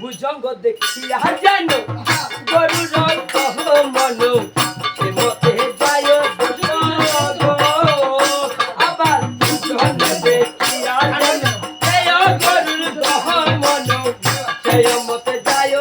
ভুজঙ্গ দেখিয়া জানো গরুর কহ মন সে মতে যায় আবার ভুজঙ্গ দেখিয়া জানো গরুর কহ মন সে মতে যায়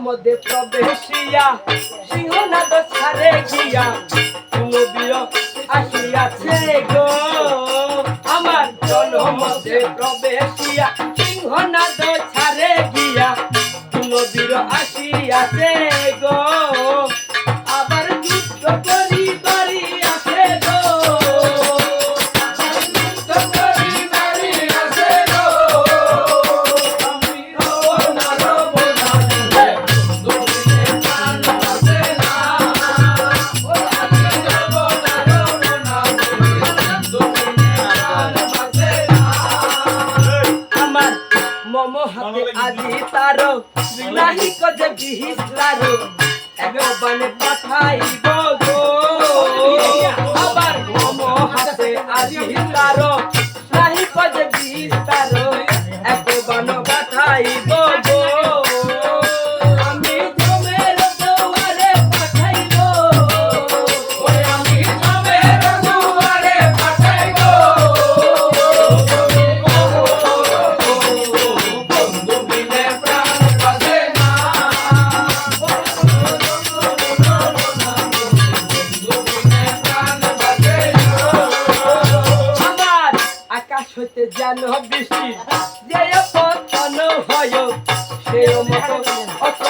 মধ্যে প্রবেশিয়া সিংহনাদ ছাড়ে গিয়া নবীর আসিয়াছে গো আমার জনমধ্যে প্রবেশিয়া সিংহনাদ ছাড়ে গিয়া নবীর আসিয়াছে গো আবার যুদ্ধ করি বাড়ি আসে গো হাতে আজি তারো নাহি কজে বিহিসলারো একবানে পাঠাইব গো আবার মম হাতে আজি তারো নাহি কজে বিহিসলারো একবানে পাঠাইব গো আমি জমের দুয়ারে পাঠাইব আমি জমের দুয়ারে পাঠাইব হইতে জানো বৃষ্টি যে পতন হয় সে মতো অত